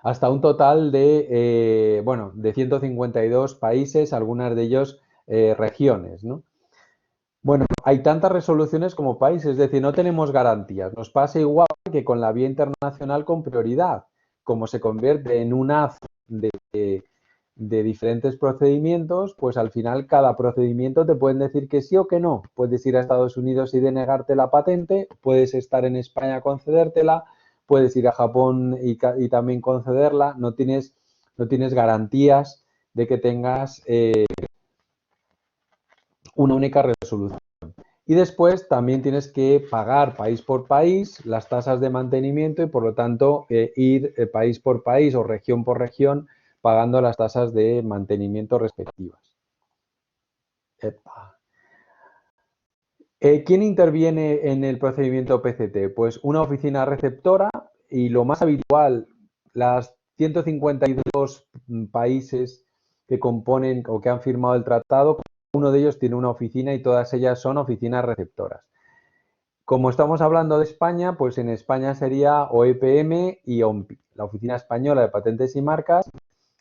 hasta un total de, bueno, de 152 países, algunas de ellos regiones, ¿no? Bueno, hay tantas resoluciones como países, es decir, no tenemos garantías. Nos pasa igual que con la vía internacional con prioridad, como se convierte en un haz de diferentes procedimientos, pues al final cada procedimiento te pueden decir que sí o que no. Puedes ir a Estados Unidos y denegarte la patente, puedes estar en España a concedértela, puedes ir a Japón y también concederla, no tienes garantías de que tengas una única resolución. Y después también tienes que pagar país por país las tasas de mantenimiento y por lo tanto ir país por país o región por región pagando las tasas de mantenimiento respectivas. Epa. ¿Quién interviene en el procedimiento PCT? Pues una oficina receptora y lo más habitual, las 152 países que componen o que han firmado el tratado, uno de ellos tiene una oficina y todas ellas son oficinas receptoras. Como estamos hablando de España, pues en España sería OEPM y OMPI, la Oficina Española de Patentes y Marcas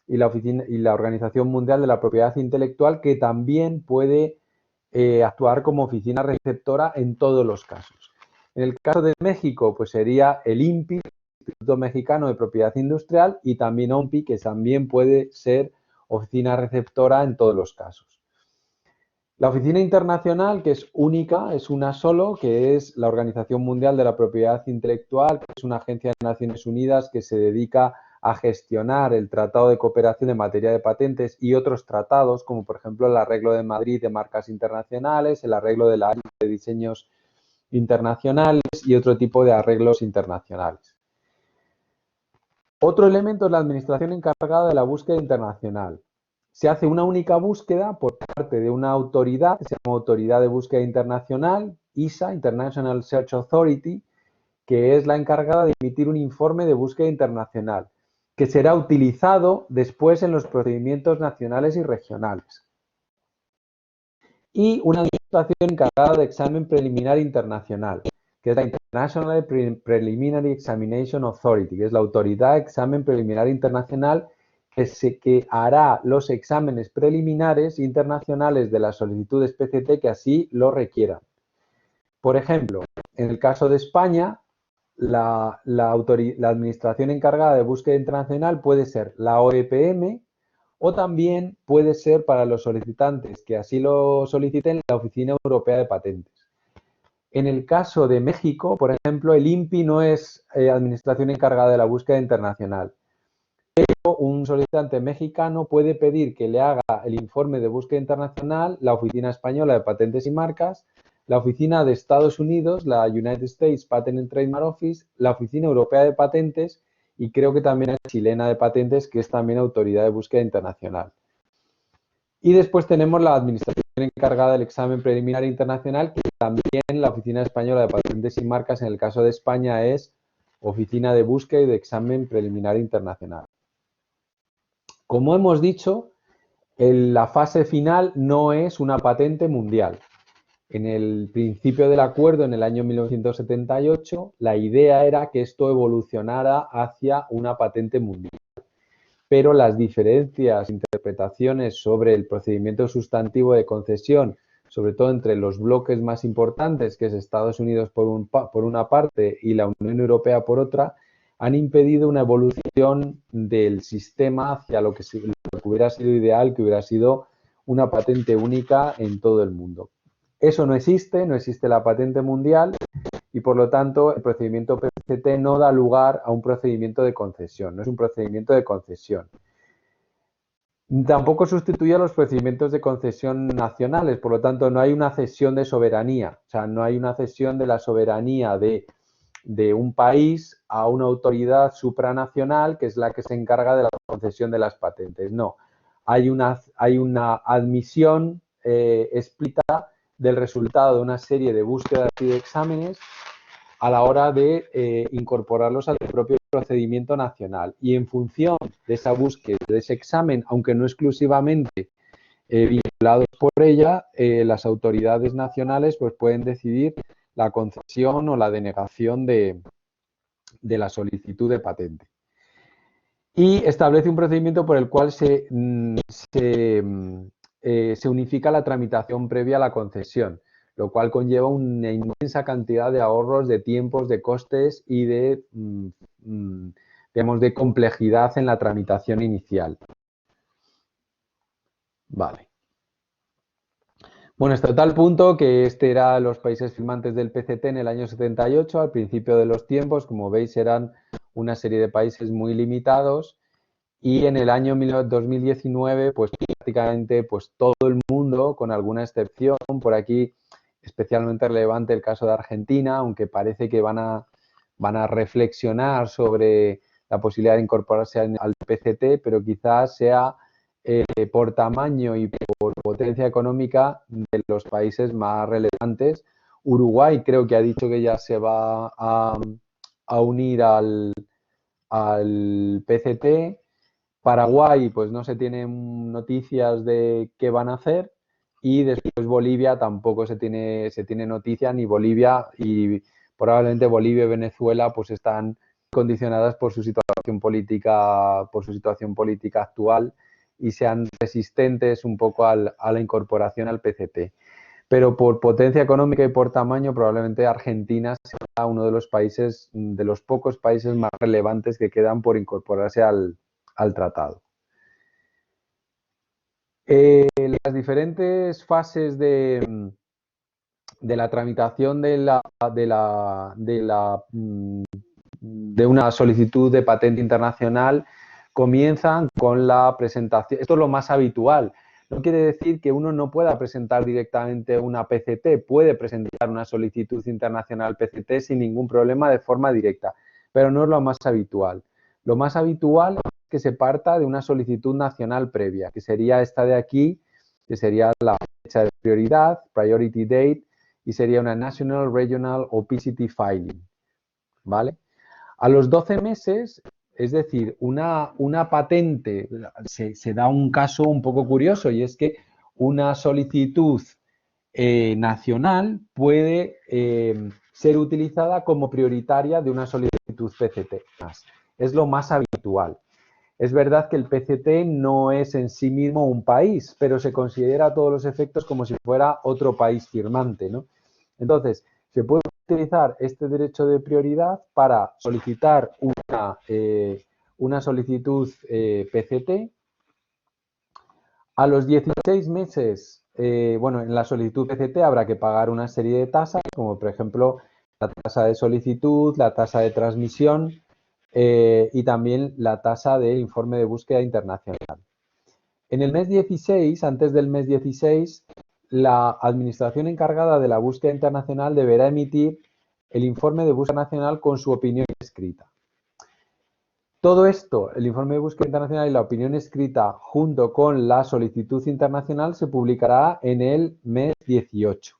y la Organización Mundial de la Propiedad Intelectual, que también puede actuar como oficina receptora en todos los casos. En el caso de México, pues sería el INPI, Instituto Mexicano de Propiedad Industrial, y también OMPI, que también puede ser oficina receptora en todos los casos. La oficina internacional, que es única, es una solo, que es la Organización Mundial de la Propiedad Intelectual, que es una agencia de Naciones Unidas que se dedica a gestionar el Tratado de Cooperación en materia de patentes y otros tratados, como por ejemplo el Arreglo de Madrid de Marcas Internacionales, el Arreglo de la Área de Diseños Internacionales y otro tipo de arreglos internacionales. Otro elemento es la administración encargada de la búsqueda internacional. Se hace una única búsqueda por parte de una autoridad, que se llama Autoridad de Búsqueda Internacional, ISA, International Search Authority, que es la encargada de emitir un informe de búsqueda internacional, que será utilizado después en los procedimientos nacionales y regionales. Y una administración encargada de examen preliminar internacional, que es la International Preliminary Examination Authority, que es la autoridad de examen preliminar internacional que hará los exámenes preliminares internacionales de las solicitudes PCT que así lo requieran. Por ejemplo, en el caso de España, la administración encargada de búsqueda internacional puede ser la OEPM o también puede ser para los solicitantes que así lo soliciten la Oficina Europea de Patentes. En el caso de México, por ejemplo, el INPI no es administración encargada de la búsqueda internacional. Pero un solicitante mexicano puede pedir que le haga el informe de búsqueda internacional la Oficina Española de Patentes y Marcas, la Oficina de Estados Unidos, la United States Patent and Trademark Office, la Oficina Europea de Patentes y creo que también la chilena de patentes, que es también autoridad de búsqueda internacional. Y después tenemos la administración encargada del examen preliminar internacional, que también la Oficina Española de Patentes y Marcas, en el caso de España, es Oficina de Búsqueda y de Examen Preliminar Internacional. Como hemos dicho, la fase final no es una patente mundial. En el principio del acuerdo, en el año 1978, la idea era que esto evolucionara hacia una patente mundial. Pero las diferencias, interpretaciones sobre el procedimiento sustantivo de concesión, sobre todo entre los bloques más importantes, que es Estados Unidos por una parte y la Unión Europea por otra, han impedido una evolución del sistema hacia lo que hubiera sido ideal, que hubiera sido una patente única en todo el mundo. Eso no existe la patente mundial y por lo tanto el procedimiento PCT no da lugar a un procedimiento de concesión, no es un procedimiento de concesión. Tampoco sustituye a los procedimientos de concesión nacionales, por lo tanto no hay una cesión de soberanía, o sea, no hay una cesión de la soberanía de un país a una autoridad supranacional que es la que se encarga de la concesión de las patentes. No, hay una admisión explícita del resultado de una serie de búsquedas y de exámenes a la hora de incorporarlos al propio procedimiento nacional. Y en función de esa búsqueda, de ese examen, aunque no exclusivamente vinculados por ella, las autoridades nacionales pues, pueden decidir la concesión o la denegación de la solicitud de patente. y establece un procedimiento por el cual se unifica la tramitación previa a la concesión, lo cual conlleva una inmensa cantidad de ahorros, de tiempos, de costes y digamos, de complejidad en la tramitación inicial. Vale. Bueno, hasta tal punto que este era los países firmantes del PCT en el año 78, al principio de los tiempos, como veis, eran una serie de países muy limitados. Y en el año 2019, pues prácticamente pues, todo el mundo, con alguna excepción, por aquí especialmente relevante el caso de Argentina, aunque parece que van a reflexionar sobre la posibilidad de incorporarse al PCT, pero quizás sea por tamaño y por potencia económica de los países más relevantes. Uruguay creo que ha dicho que ya se va a unir al PCT. Paraguay, pues no se tienen noticias de qué van a hacer. Y después Bolivia tampoco se tiene noticia, ni Bolivia, y probablemente Bolivia y Venezuela pues están condicionadas por su situación política actual y sean resistentes un poco a la incorporación al PCT. Pero por potencia económica y por tamaño, probablemente Argentina sea uno de los países, de los pocos países más relevantes que quedan por incorporarse al tratado. Las diferentes fases de la tramitación de una solicitud de patente internacional comienzan con la presentación. Esto es lo más habitual. No quiere decir que uno no pueda presentar directamente una PCT, puede presentar una solicitud internacional PCT sin ningún problema de forma directa, pero no es lo más habitual. Lo más habitual es que se parta de una solicitud nacional previa, que sería esta de aquí, que sería la fecha de prioridad, priority date, y sería una National, Regional o PCT Filing, ¿vale? A los 12 meses, es decir, una patente, se da un caso un poco curioso y es que una solicitud nacional puede ser utilizada como prioritaria de una solicitud PCT. Es lo más habitual. Es verdad que el PCT no es en sí mismo un país, pero se considera a todos los efectos como si fuera otro país firmante, ¿no? Entonces, se puede utilizar este derecho de prioridad para solicitar una solicitud PCT. A los 16 meses, bueno, en la solicitud PCT habrá que pagar una serie de tasas, como por ejemplo la tasa de solicitud, la tasa de transmisión y también la tasa de informe de búsqueda internacional. En el mes 16, antes del mes 16, la administración encargada de la búsqueda internacional deberá emitir el informe de búsqueda nacional con su opinión escrita. Todo esto, el informe de búsqueda internacional y la opinión escrita junto con la solicitud internacional se publicará en el mes 18.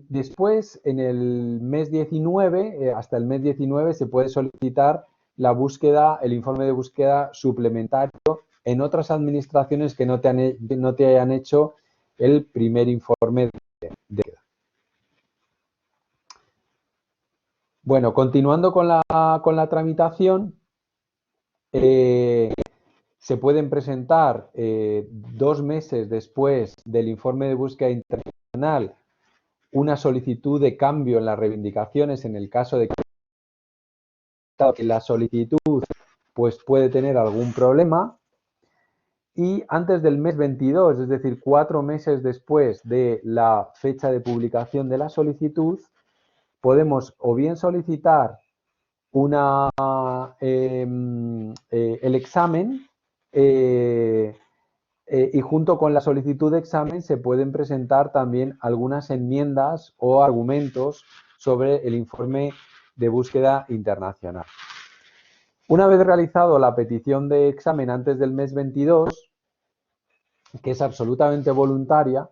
Después, en el mes 19, hasta el mes 19, se puede solicitar la búsqueda, el informe de búsqueda suplementario en otras administraciones que no te hayan hecho el primer informe de. Bueno, continuando con la tramitación, se pueden presentar 2 meses después del informe de búsqueda internacional una solicitud de cambio en las reivindicaciones en el caso de que la solicitud pues, puede tener algún problema. Y antes del mes 22, es decir, 4 meses después de la fecha de publicación de la solicitud, podemos o bien solicitar el examen y junto con la solicitud de examen se pueden presentar también algunas enmiendas o argumentos sobre el informe de búsqueda internacional. Una vez realizado la petición de examen antes del mes 22, que es absolutamente voluntaria,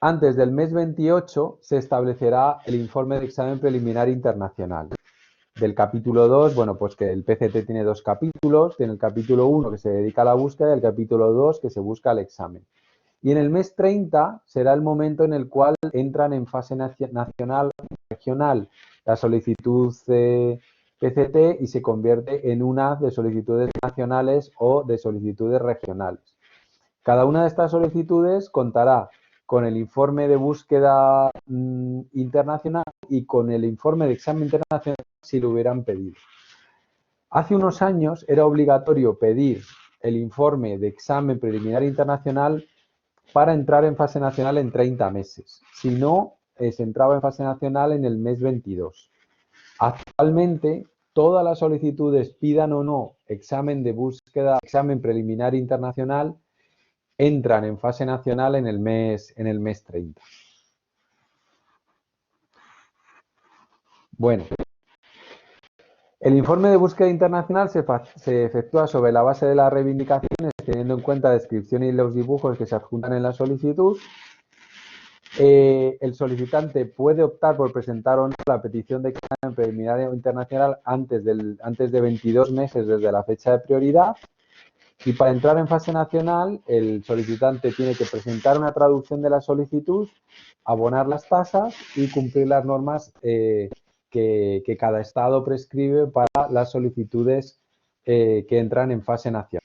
antes del mes 28 se establecerá el informe de examen preliminar internacional. Del capítulo 2, bueno, pues que el PCT tiene 2 capítulos, tiene el capítulo 1 que se dedica a la búsqueda y el capítulo 2 que se busca el examen. Y en el mes 30 será el momento en el cual entran en fase nacional, regional, la solicitud PCT y se convierte en una de solicitudes nacionales o de solicitudes regionales. Cada una de estas solicitudes contará con el informe de búsqueda internacional y con el informe de examen internacional si lo hubieran pedido. Hace unos años era obligatorio pedir el informe de examen preliminar internacional para entrar en fase nacional en 30 meses. Si no, se entraba en fase nacional en el mes 22. Actualmente, todas las solicitudes, pidan o no examen de búsqueda, examen preliminar internacional, entran en fase nacional en el mes 30. Bueno, el informe de búsqueda internacional se efectúa sobre la base de las reivindicaciones, teniendo en cuenta la descripción y los dibujos que se adjuntan en la solicitud. El solicitante puede optar por presentar o no la petición de examen preliminar internacional antes de 22 meses desde la fecha de prioridad. Y para entrar en fase nacional, el solicitante tiene que presentar una traducción de la solicitud, abonar las tasas y cumplir las normas que cada estado prescribe para las solicitudes que entran en fase nacional.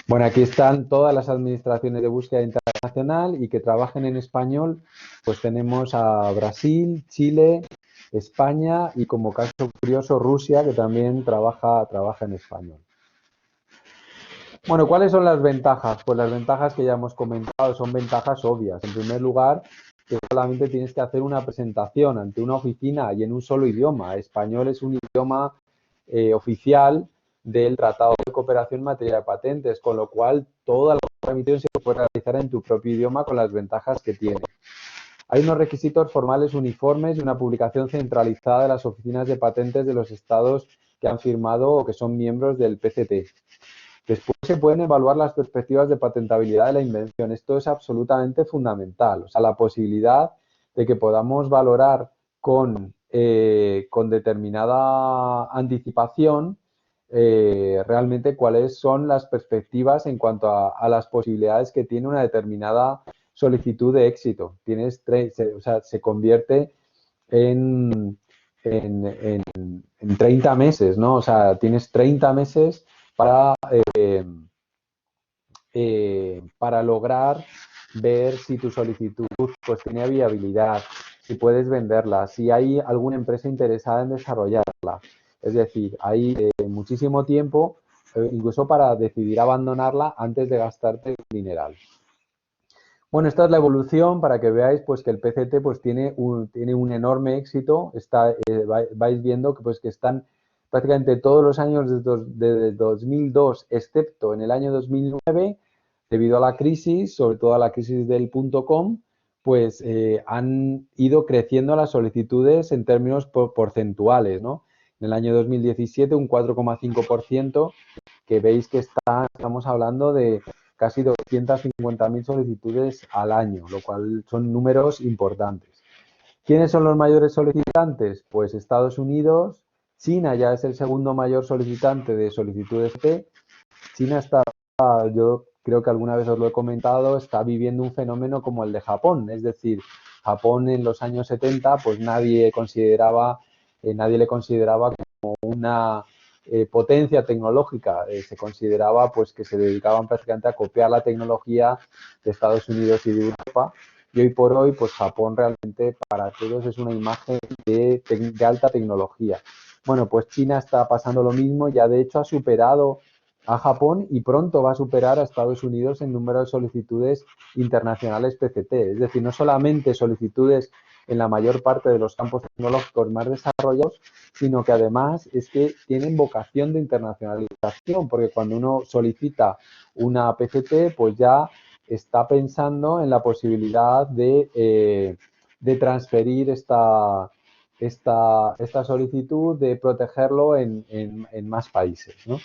Bueno, aquí están todas las administraciones de búsqueda internacional y que trabajen en español, pues tenemos a Brasil, Chile, España y, como caso curioso, Rusia, que también trabaja en español. Bueno, ¿cuáles son las ventajas? Pues las ventajas que ya hemos comentado son ventajas obvias. En primer lugar, que solamente tienes que hacer una presentación ante una oficina y en un solo idioma. Español es un idioma oficial del Tratado de Cooperación en materia de patentes, con lo cual toda la tramitación se puede realizar en tu propio idioma con las ventajas que tiene. Hay unos requisitos formales uniformes y una publicación centralizada de las oficinas de patentes de los estados que han firmado o que son miembros del PCT. Después se pueden evaluar las perspectivas de patentabilidad de la invención. Esto es absolutamente fundamental. O sea, la posibilidad de que podamos valorar con determinada anticipación realmente cuáles son las perspectivas en cuanto a las posibilidades que tiene una determinada solicitud de éxito. Se convierte en 30 meses, ¿no? O sea, tienes 30 meses para lograr ver si tu solicitud pues tiene viabilidad, si puedes venderla, si hay alguna empresa interesada en desarrollarla. Es decir, hay muchísimo tiempo incluso para decidir abandonarla antes de gastarte el dineral. Bueno, esta es la evolución para que veáis pues que el PCT pues tiene un enorme éxito. Vais viendo que pues que están prácticamente todos los años desde 2002, excepto en el año 2009, debido a la crisis, sobre todo a la crisis del .com, pues han ido creciendo las solicitudes en términos porcentuales, ¿no? En el año 2017 un 4,5%, que veis que estamos hablando de casi 250.000 solicitudes al año, lo cual son números importantes. ¿Quiénes son los mayores solicitantes? Pues Estados Unidos. China ya es el segundo mayor solicitante de solicitudes T. China está, yo creo que alguna vez os lo he comentado, está viviendo un fenómeno como el de Japón. Es decir, Japón en los años 70, pues nadie le consideraba como una potencia tecnológica. Se consideraba pues que se dedicaban prácticamente a copiar la tecnología de Estados Unidos y de Europa. Y hoy por hoy, pues Japón realmente para todos es una imagen de alta tecnología. Bueno, pues China está pasando lo mismo, ya de hecho ha superado a Japón y pronto va a superar a Estados Unidos en número de solicitudes internacionales PCT. Es decir, no solamente solicitudes en la mayor parte de los campos tecnológicos más desarrollados, sino que además es que tienen vocación de internacionalización, porque cuando uno solicita una PCT, pues ya está pensando en la posibilidad de transferir esta solicitud, de protegerlo en más países, ¿no?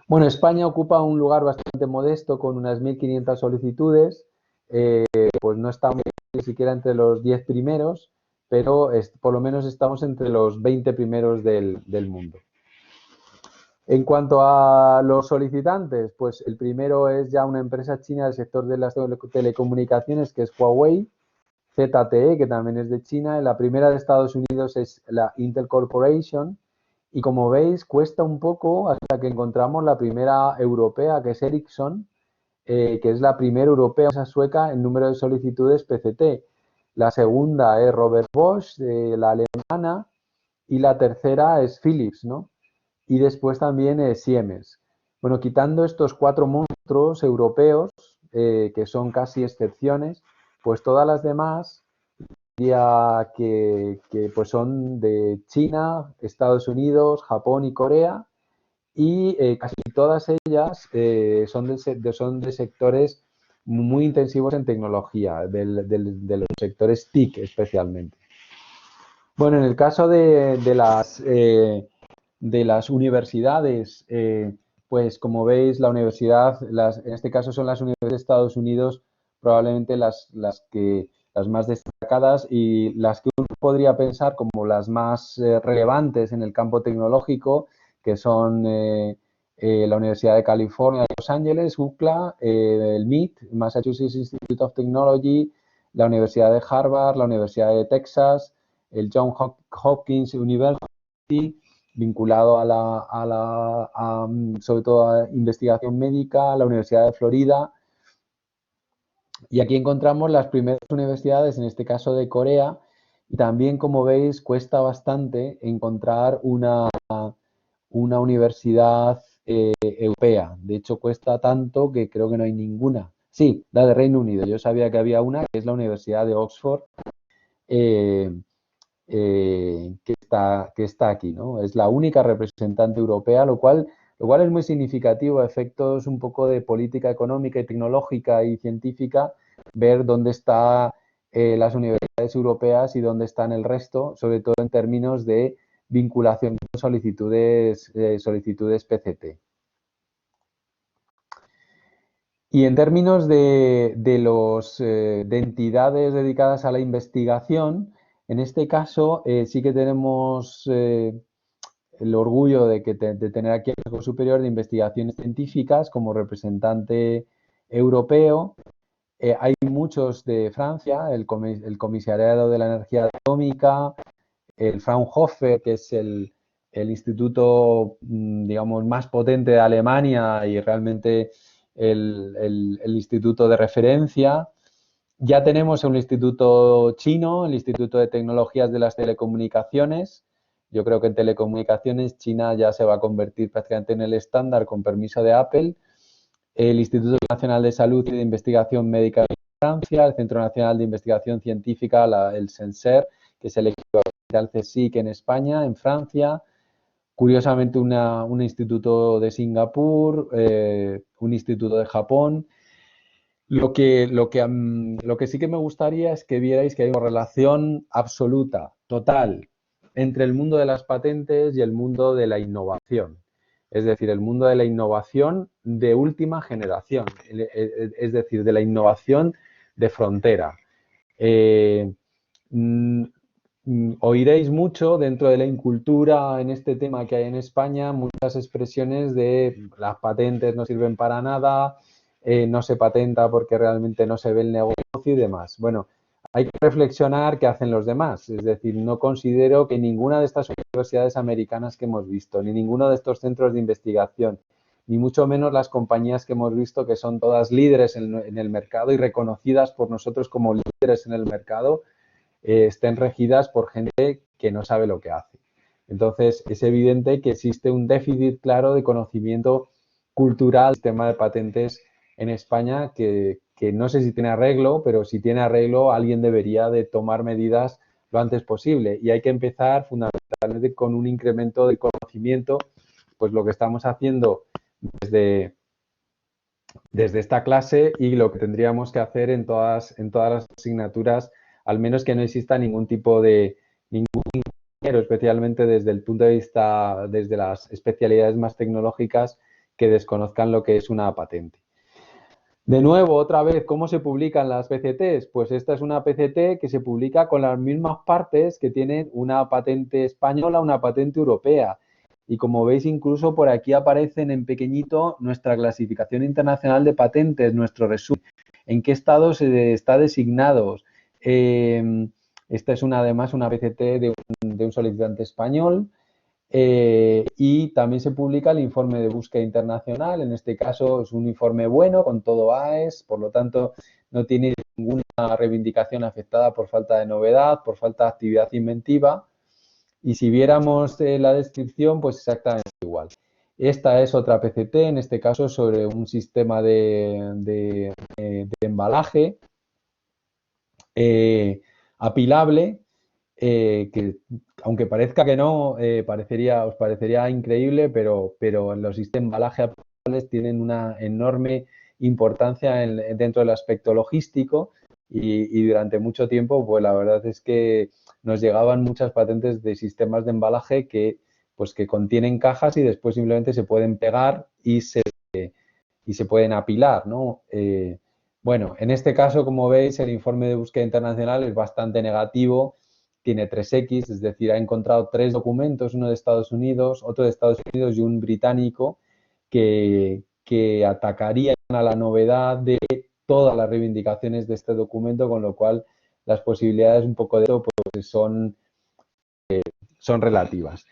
Bueno, España ocupa un lugar bastante modesto con unas 1.500 solicitudes, pues no estamos ni siquiera entre los 10 primeros, pero por lo menos estamos entre los 20 primeros del mundo. En cuanto a los solicitantes, pues el primero es ya una empresa china del sector de las telecomunicaciones, que es Huawei, ZTE, que también es de China, y la primera de Estados Unidos es la Intel Corporation, y como veis cuesta un poco hasta que encontramos la primera europea, que es Ericsson, que es la primera europea, esa sueca, en número de solicitudes PCT. La segunda es Robert Bosch, la alemana, y la tercera es Philips, ¿no? Y después también Siemens. Bueno, quitando estos 4 monstruos europeos, que son casi excepciones, pues todas las demás diría que pues son de China, Estados Unidos, Japón y Corea, y casi todas ellas son de sectores muy intensivos en tecnología, de los sectores TIC especialmente. Bueno, en el caso de las universidades, pues como veis, la universidad, en este caso son las universidades de Estados Unidos, probablemente las más destacadas y las que uno podría pensar como las más relevantes en el campo tecnológico, que son la Universidad de California de Los Ángeles, UCLA, el MIT, Massachusetts Institute of Technology, la Universidad de Harvard, la Universidad de Texas, el Johns Hopkins University, vinculado sobre todo a investigación médica, la Universidad de Florida. Y aquí encontramos las primeras universidades, en este caso de Corea, y también, como veis, cuesta bastante encontrar una universidad europea. De hecho, cuesta tanto que creo que no hay ninguna. Sí, la de Reino Unido. Yo sabía que había una, que es la Universidad de Oxford, eh, que está aquí, ¿no? Es la única representante europea, lo cual es muy significativo a efectos un poco de política económica y tecnológica y científica, ver dónde están las universidades europeas y dónde están el resto, sobre todo en términos de vinculación con solicitudes PCT. Y en términos de entidades dedicadas a la investigación, en este caso sí que tenemos el orgullo de tener aquí el Consejo Superior de Investigaciones Científicas como representante europeo. Hay muchos de Francia, el Comisariado de la Energía Atómica, el Fraunhofer, que es el instituto, digamos, más potente de Alemania y realmente el instituto de referencia. Ya tenemos un instituto chino, el Instituto de Tecnologías de las Telecomunicaciones. Yo creo que en telecomunicaciones China ya se va a convertir prácticamente en el estándar con permiso de Apple. El Instituto Nacional de Salud y de Investigación Médica de Francia, el Centro Nacional de Investigación Científica, el CENSER, que es el equivalente al CSIC en España, en Francia. Curiosamente, un instituto de Singapur, un instituto de Japón. Lo que sí que me gustaría es que vierais que hay una relación absoluta, total, entre el mundo de las patentes y el mundo de la innovación. Es decir, el mundo de la innovación de última generación, es decir, de la innovación de frontera. Oiréis mucho dentro de la incultura en este tema que hay en España, muchas expresiones de las patentes no sirven para nada, no se patenta porque realmente no se ve el negocio y demás. Bueno, hay que reflexionar qué hacen los demás. Es decir, no considero que ninguna de estas universidades americanas que hemos visto, ni ninguno de estos centros de investigación, ni mucho menos las compañías que hemos visto que son todas líderes en el mercado y reconocidas por nosotros como líderes en el mercado, estén regidas por gente que no sabe lo que hace. Entonces, es evidente que existe un déficit claro de conocimiento cultural del sistema de patentes en España que no sé si tiene arreglo, pero si tiene arreglo, alguien debería de tomar medidas lo antes posible. Y hay que empezar fundamentalmente con un incremento de conocimiento, pues lo que estamos haciendo desde esta clase y lo que tendríamos que hacer en todas las asignaturas, al menos que no exista ningún tipo de ingeniero, especialmente desde el punto de vista, desde las especialidades más tecnológicas, que desconozcan lo que es una patente. De nuevo, otra vez, ¿cómo se publican las PCTs? Pues esta es una PCT que se publica con las mismas partes que tienen una patente española, una patente europea. Y como veis, incluso por aquí aparecen en pequeñito nuestra clasificación internacional de patentes, nuestro resumen, en qué estados está designados, Esta es además una PCT de un solicitante español. Y también se publica el informe de búsqueda internacional. En este caso es un informe bueno con todo AES, por lo tanto no tiene ninguna reivindicación afectada por falta de novedad, por falta de actividad inventiva. Y si viéramos la descripción, pues exactamente igual. Esta es otra PCT, en este caso sobre un sistema de embalaje apilable, que aunque parezca que no, os parecería increíble, pero los sistemas de embalaje apilables tienen una enorme importancia dentro del aspecto logístico y durante mucho tiempo, pues la verdad es que nos llegaban muchas patentes de sistemas de embalaje pues que contienen cajas y después simplemente se pueden pegar y se pueden apilar, ¿no? Bueno, en este caso, como veis, el informe de búsqueda internacional es bastante negativo, tiene 3X, es decir, ha encontrado 3 documentos, uno de Estados Unidos, otro de Estados Unidos y un británico, que atacarían a la novedad de todas las reivindicaciones de este documento, con lo cual las posibilidades un poco de esto pues, son relativas.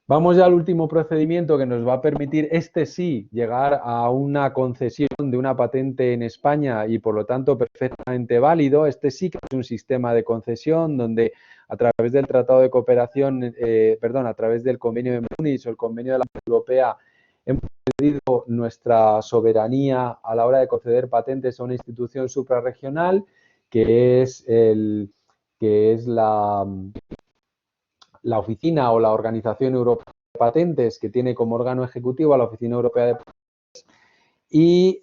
Vamos ya al último procedimiento que nos va a permitir, este sí, llegar a una concesión de una patente en España y por lo tanto perfectamente válido. Este sí que es un sistema de concesión donde a través del Tratado de Cooperación, a través del Convenio de Múnich o el Convenio de la Unión Europea, hemos cedido nuestra soberanía a la hora de conceder patentes a una institución suprarregional que es la oficina o la Organización Europea de Patentes, que tiene como órgano ejecutivo a la Oficina Europea de Patentes, y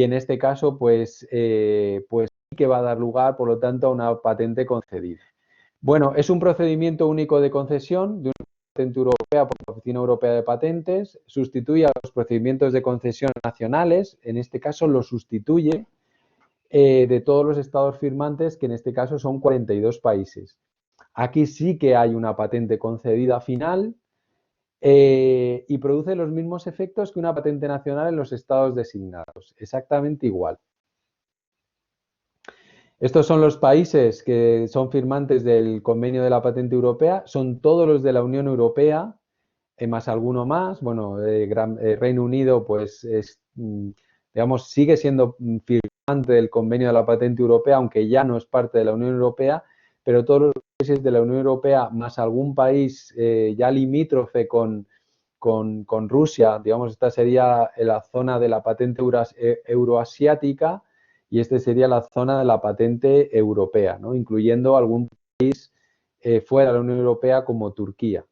en este caso, pues sí que va a dar lugar, por lo tanto, a una patente concedida. Bueno, es un procedimiento único de concesión de una patente europea por la Oficina Europea de Patentes, sustituye a los procedimientos de concesión nacionales, en este caso lo sustituye de todos los estados firmantes, que en este caso son 42 países. Aquí sí que hay una patente concedida final y produce los mismos efectos que una patente nacional en los estados designados, exactamente igual. Estos son los países que son firmantes del convenio de la patente europea, son todos los de la Unión Europea, más alguno más. Bueno, Reino Unido, pues, digamos, sigue siendo firmante del convenio de la patente europea, aunque ya no es parte de la Unión Europea, pero todos los países de la Unión Europea, más algún país ya limítrofe con Rusia, digamos, esta sería la zona de la patente euroasiática y este sería la zona de la patente europea, ¿no? Incluyendo algún país fuera de la Unión Europea como Turquía.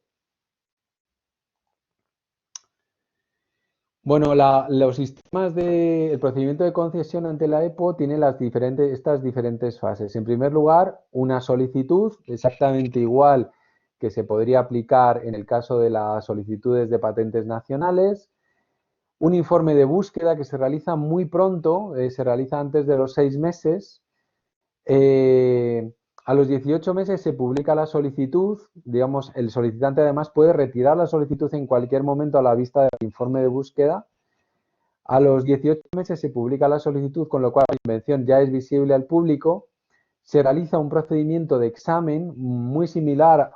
Bueno, los sistemas el procedimiento de concesión ante la EPO tiene estas diferentes fases. En primer lugar, una solicitud exactamente igual que se podría aplicar en el caso de las solicitudes de patentes nacionales. Un informe de búsqueda que se realiza muy pronto, se realiza antes de los 6 meses. A los 18 meses se publica la solicitud, digamos, el solicitante además puede retirar la solicitud en cualquier momento a la vista del informe de búsqueda. A los 18 meses se publica la solicitud, con lo cual la invención ya es visible al público. Se realiza un procedimiento de examen muy similar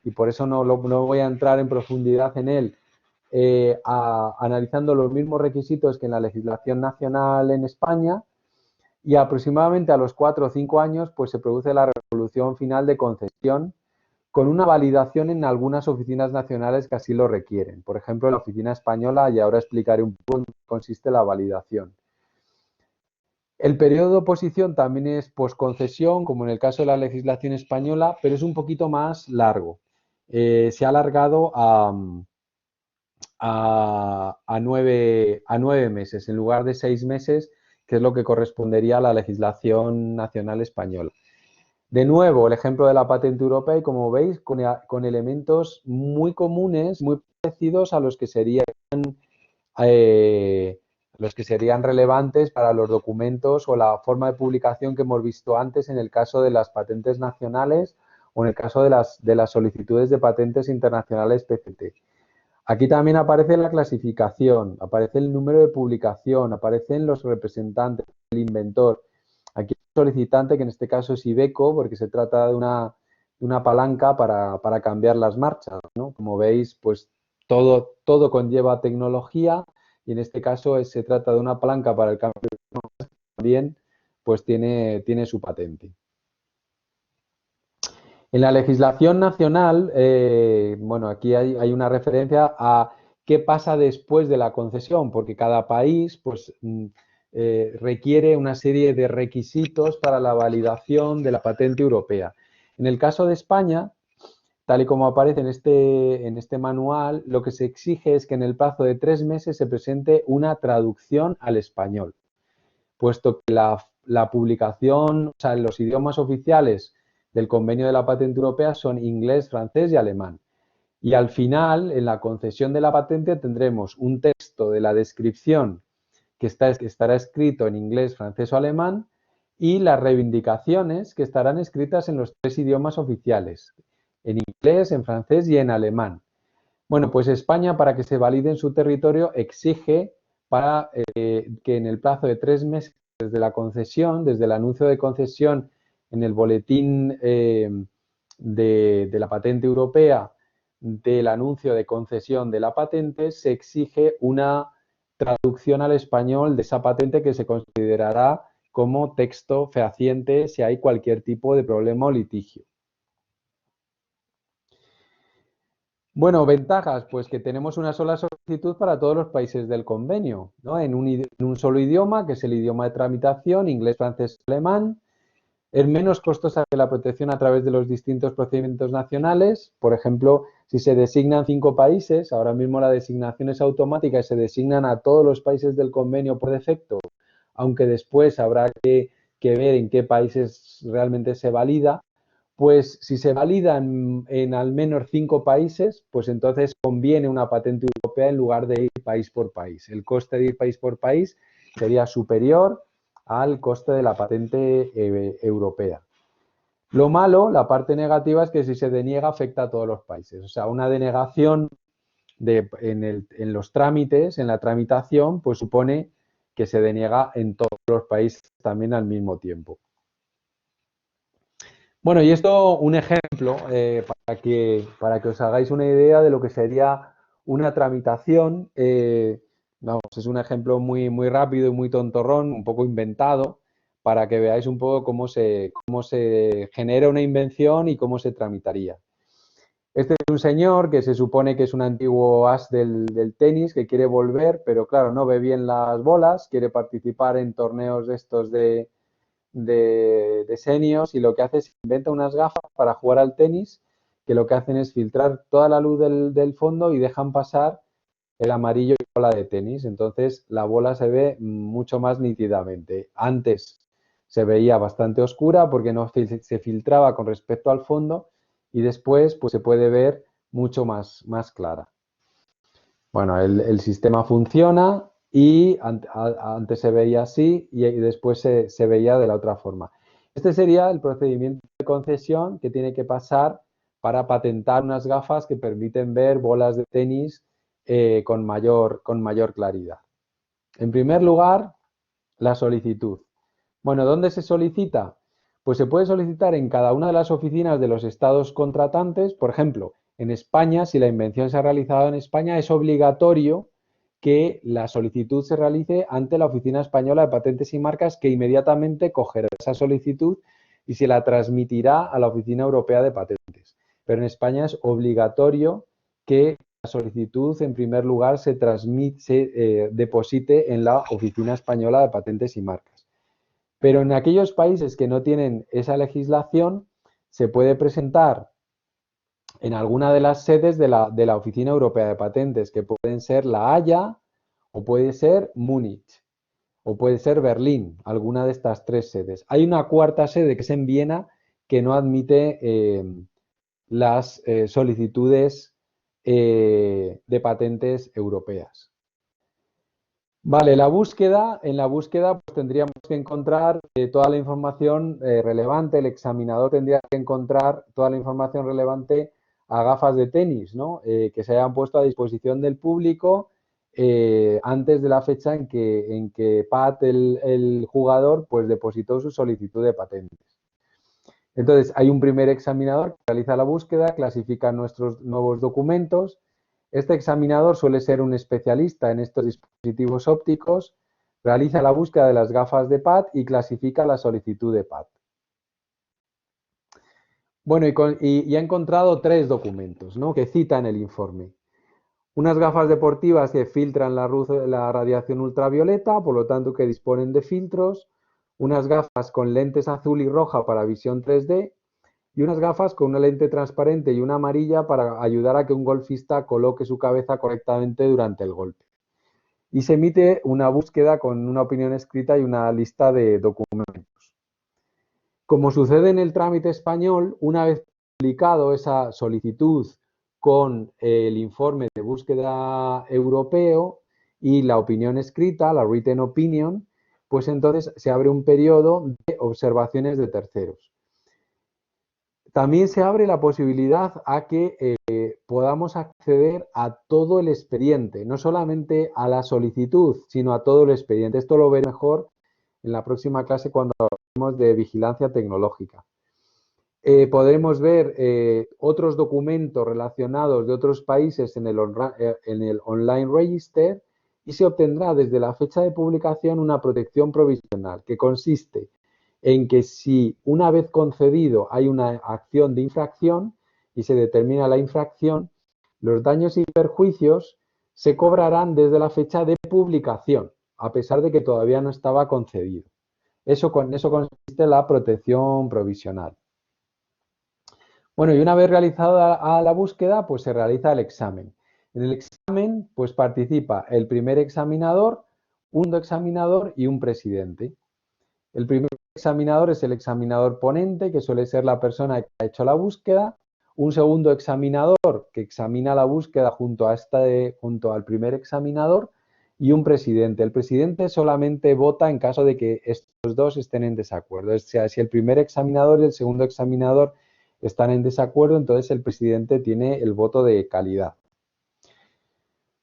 y por eso no voy a entrar en profundidad en él, analizando los mismos requisitos que en la legislación nacional en España. Y aproximadamente a los 4 o 5 años pues se produce la resolución final de concesión con una validación en algunas oficinas nacionales que así lo requieren. Por ejemplo, en la oficina española, y ahora explicaré un poco en qué consiste la validación. El periodo de oposición también es posconcesión, como en el caso de la legislación española, pero es un poquito más largo. Se ha alargado a 9 meses en lugar de 6 meses, que es lo que correspondería a la legislación nacional española. De nuevo, el ejemplo de la patente europea y como veis, con elementos muy comunes, muy parecidos a los que serían relevantes para los documentos o la forma de publicación que hemos visto antes en el caso de las patentes nacionales o en el caso de las solicitudes de patentes internacionales PCT. Aquí también aparece la clasificación, aparece el número de publicación, aparecen los representantes, el inventor. Aquí el solicitante, que en este caso es Iveco, porque se trata de una palanca para cambiar las marchas, ¿no? Como veis, pues todo conlleva tecnología y en este caso se trata de una palanca para el cambio de marchas que también pues tiene su patente. En la legislación nacional, bueno, aquí hay una referencia a qué pasa después de la concesión, porque cada país pues, requiere una serie de requisitos para la validación de la patente europea. En el caso de España, tal y como aparece en este manual, lo que se exige es que en el plazo de 3 meses se presente una traducción al español, puesto que la publicación, o sea, en los idiomas oficiales del convenio de la patente europea son inglés, francés y alemán. Y al final, en la concesión de la patente, tendremos un texto de la descripción que estará escrito en inglés, francés o alemán y las reivindicaciones que estarán escritas en los 3 idiomas oficiales, en inglés, en francés y en alemán. Bueno, pues España, para que se valide en su territorio, exige para que en el plazo de 3 meses desde la concesión, desde el anuncio de concesión en el boletín de la patente europea, del anuncio de concesión de la patente, se exige una traducción al español de esa patente que se considerará como texto fehaciente si hay cualquier tipo de problema o litigio. Bueno, ventajas, pues que tenemos una sola solicitud para todos los países del convenio, ¿no? En un solo idioma, que es el idioma de tramitación, inglés, francés, alemán. Es menos costosa que la protección a través de los distintos procedimientos nacionales. Por ejemplo, si se designan 5 países, ahora mismo la designación es automática y se designan a todos los países del convenio por defecto, aunque después habrá que ver en qué países realmente se valida. Pues si se validan en al menos 5 países, pues entonces conviene una patente europea en lugar de ir país por país. El coste de ir país por país sería superior al coste de la patente europea. Lo malo, la parte negativa, es que si se deniega afecta a todos los países. O sea, una denegación en los trámites, en la tramitación, pues supone que se deniega en todos los países también al mismo tiempo. Bueno, y esto un ejemplo para que os hagáis una idea de lo que sería una tramitación. Vamos, es un ejemplo muy rápido y muy tontorrón, un poco inventado, para que veáis un poco cómo se genera una invención y cómo se tramitaría. Este es un señor que se supone que es un antiguo as del tenis que quiere volver, pero claro, no ve bien las bolas, quiere participar en torneos de estos de seniors y lo que hace es inventa unas gafas para jugar al tenis que lo que hacen es filtrar toda la luz del fondo y dejan pasar el amarillo y la bola de tenis. Entonces la bola se ve mucho más nítidamente. Antes se veía bastante oscura porque no se filtraba con respecto al fondo y después pues se puede ver mucho más clara. Bueno, el sistema funciona y antes se veía así y después se veía de la otra forma. Este sería el procedimiento de concesión que tiene que pasar para patentar unas gafas que permiten ver bolas de tenis con mayor claridad. En primer lugar, la solicitud. Bueno, ¿dónde se solicita? Pues se puede solicitar en cada una de las oficinas de los estados contratantes. Por ejemplo, en España, si la invención se ha realizado en España, es obligatorio que la solicitud se realice ante la Oficina Española de Patentes y Marcas, que inmediatamente cogerá esa solicitud y se la transmitirá a la Oficina Europea de Patentes. Pero en España es obligatorio que la solicitud, en primer lugar, se deposite en la Oficina Española de Patentes y Marcas. Pero en aquellos países que no tienen esa legislación, se puede presentar en alguna de las sedes de la Oficina Europea de Patentes, que pueden ser La Haya, o puede ser Múnich, o puede ser Berlín, alguna de estas 3 sedes. Hay una cuarta sede que es en Viena, que no admite las solicitudes de patentes europeas. Vale, en la búsqueda pues tendríamos que encontrar toda la información relevante, el examinador tendría que encontrar toda la información relevante a gafas de tenis, ¿no? Que se hayan puesto a disposición del público antes de la fecha en que Pat, el jugador, pues depositó su solicitud de patentes. Entonces, hay un primer examinador que realiza la búsqueda, clasifica nuestros nuevos documentos. Este examinador suele ser un especialista en estos dispositivos ópticos, realiza la búsqueda de las gafas de Pat y clasifica la solicitud de Pat. Bueno, y ha encontrado 3 documentos, ¿no?, que cita en el informe. Unas gafas deportivas que filtran la radiación ultravioleta, por lo tanto que disponen de filtros, unas gafas con lentes azul y roja para visión 3D y unas gafas con una lente transparente y una amarilla para ayudar a que un golfista coloque su cabeza correctamente durante el golpe. Y se emite una búsqueda con una opinión escrita y una lista de documentos. Como sucede en el trámite español, una vez publicado esa solicitud con el informe de búsqueda europeo y la opinión escrita, la written opinion, pues entonces se abre un periodo de observaciones de terceros. También se abre la posibilidad a que podamos acceder a todo el expediente, no solamente a la solicitud, sino a todo el expediente. Esto lo veré mejor en la próxima clase cuando hablemos de vigilancia tecnológica. Podremos ver otros documentos relacionados de otros países en el Online Register y se obtendrá desde la fecha de publicación una protección provisional que consiste en que si una vez concedido hay una acción de infracción y se determina la infracción, los daños y perjuicios se cobrarán desde la fecha de publicación, a pesar de que todavía no estaba concedido. Con eso consiste la protección provisional. Bueno, y una vez realizada la búsqueda, pues se realiza el examen. En el examen, pues participa el primer examinador, un examinador y un presidente. El primer examinador es el examinador ponente, que suele ser la persona que ha hecho la búsqueda. Un segundo examinador que examina la búsqueda junto al primer examinador y un presidente. El presidente solamente vota en caso de que estos dos estén en desacuerdo. O sea, si el primer examinador y el segundo examinador están en desacuerdo, entonces el presidente tiene el voto de calidad.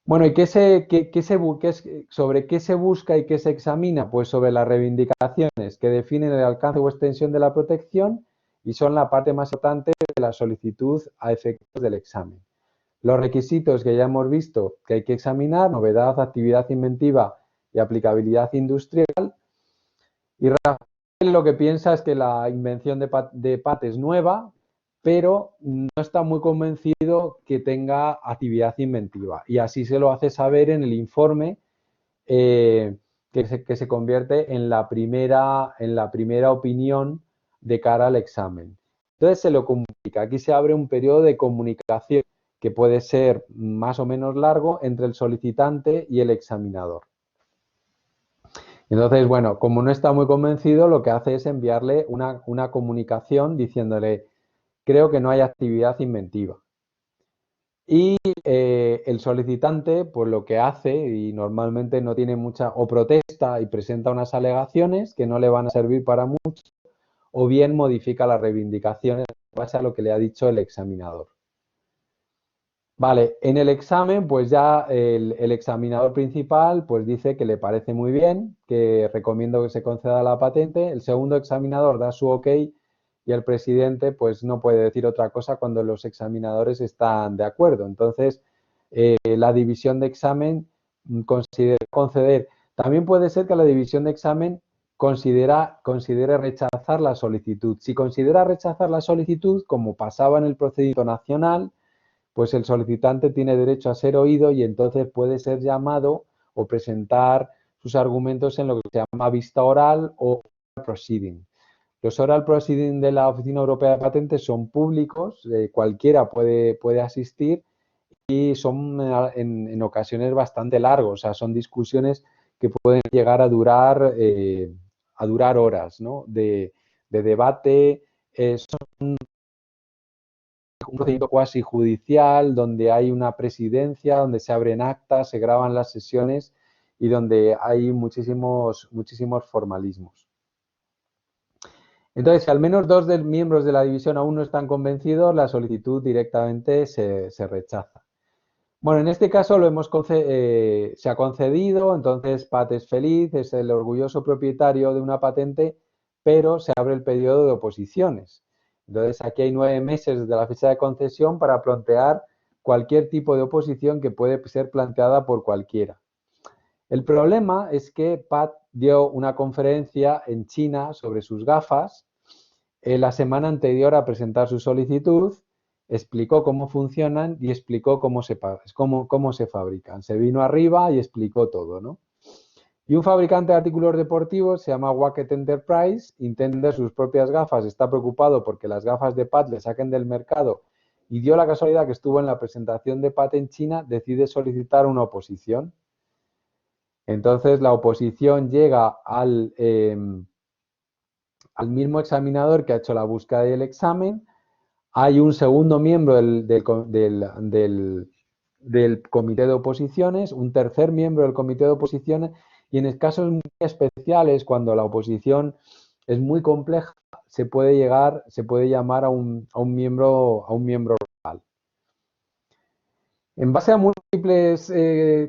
Bueno, ¿y sobre qué se busca y qué se examina? Pues sobre las reivindicaciones que definen el alcance o extensión de la protección y son la parte más importante de la solicitud a efectos del examen. Los requisitos que ya hemos visto que hay que examinar: novedad, actividad inventiva y aplicabilidad industrial. Y Rafael lo que piensa es que la invención de Pat es nueva, pero no está muy convencido que tenga actividad inventiva. Y así se lo hace saber en el informe que se convierte en la primera opinión de cara al examen. Entonces se lo comunica. Aquí se abre un periodo de comunicación que puede ser más o menos largo entre el solicitante y el examinador. Entonces, bueno, como no está muy convencido, lo que hace es enviarle una comunicación diciéndole: creo que no hay actividad inventiva. Y el solicitante, pues lo que hace, y normalmente no tiene o protesta y presenta unas alegaciones que no le van a servir para mucho, o bien modifica las reivindicaciones en base a lo que le ha dicho el examinador. Vale, en el examen, pues ya el examinador principal pues dice que le parece muy bien, que recomiendo que se conceda la patente. El segundo examinador da su ok y el presidente pues no puede decir otra cosa cuando los examinadores están de acuerdo. Entonces, la división de examen considera conceder. También puede ser que la división de examen considere rechazar la solicitud. Si considera rechazar la solicitud, como pasaba en el procedimiento nacional, pues el solicitante tiene derecho a ser oído y entonces puede ser llamado o presentar sus argumentos en lo que se llama vista oral o proceeding. Los oral proceeding de la Oficina Europea de Patentes son públicos, cualquiera puede asistir y son en ocasiones bastante largos, o sea, son discusiones que pueden llegar a durar horas, ¿no?, de debate. Son un procedimiento cuasi judicial donde hay una presidencia, donde se abren actas, se graban las sesiones y donde hay muchísimos formalismos. Entonces, si al menos dos de los miembros de la división aún no están convencidos, la solicitud directamente se rechaza. Bueno, en este caso se ha concedido, entonces Pat es feliz, es el orgulloso propietario de una patente, pero se abre el periodo de oposiciones. Entonces, aquí hay 9 meses desde la fecha de concesión para plantear cualquier tipo de oposición que puede ser planteada por cualquiera. El problema es que Pat dio una conferencia en China sobre sus gafas la semana anterior a presentar su solicitud, explicó cómo funcionan y explicó cómo se fabrican. Se vino arriba y explicó todo, ¿no? Y un fabricante de artículos deportivos se llama Wacket Enterprise, intenta sus propias gafas, está preocupado porque las gafas de Pat le saquen del mercado y dio la casualidad que estuvo en la presentación de Pat en China, decide solicitar una oposición. Entonces la oposición llega al mismo examinador que ha hecho la búsqueda y el examen. Hay un segundo miembro del comité de oposiciones, un tercer miembro del comité de oposiciones y en casos muy especiales, cuando la oposición es muy compleja, se puede llamar a un miembro real. En base a múltiples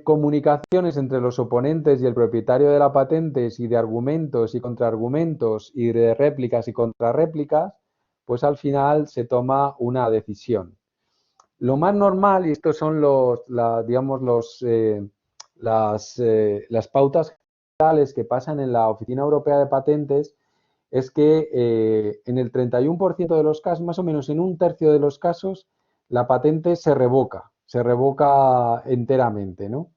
comunicaciones entre los oponentes y el propietario de la patente y de argumentos y contraargumentos y de réplicas y contrarréplicas, pues al final se toma una decisión. Lo más normal, y estos son las pautas generales que pasan en la Oficina Europea de Patentes, es que en el 31% de los casos, más o menos en un tercio de los casos, la patente se revoca enteramente, ¿no?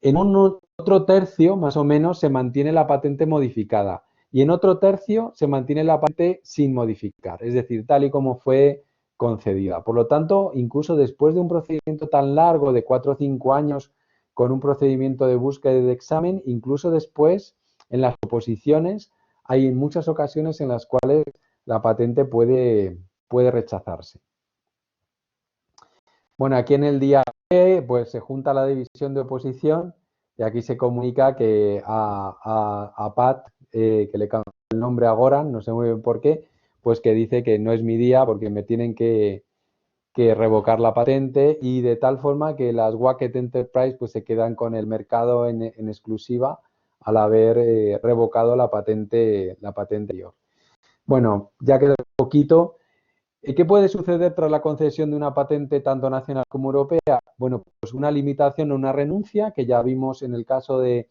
En otro tercio, más o menos, se mantiene la patente modificada y en otro tercio se mantiene la patente sin modificar, es decir, tal y como fue concedida. Por lo tanto, incluso después de un procedimiento tan largo de 4 o 5 años con un procedimiento de búsqueda y de examen, incluso después, en las oposiciones, hay muchas ocasiones en las cuales la patente puede rechazarse. Bueno, aquí en el día B, pues se junta la división de oposición y aquí se comunica que a Pat, que le cambió el nombre a Goran, no sé muy bien por qué, pues que dice que no es mi día porque me tienen que revocar la patente y de tal forma que las Wacket Enterprise pues se quedan con el mercado en exclusiva al haber revocado la patente anterior. Bueno, ya queda poquito. ¿Qué puede suceder tras la concesión de una patente tanto nacional como europea? Bueno, pues una limitación o una renuncia, que ya vimos en el caso de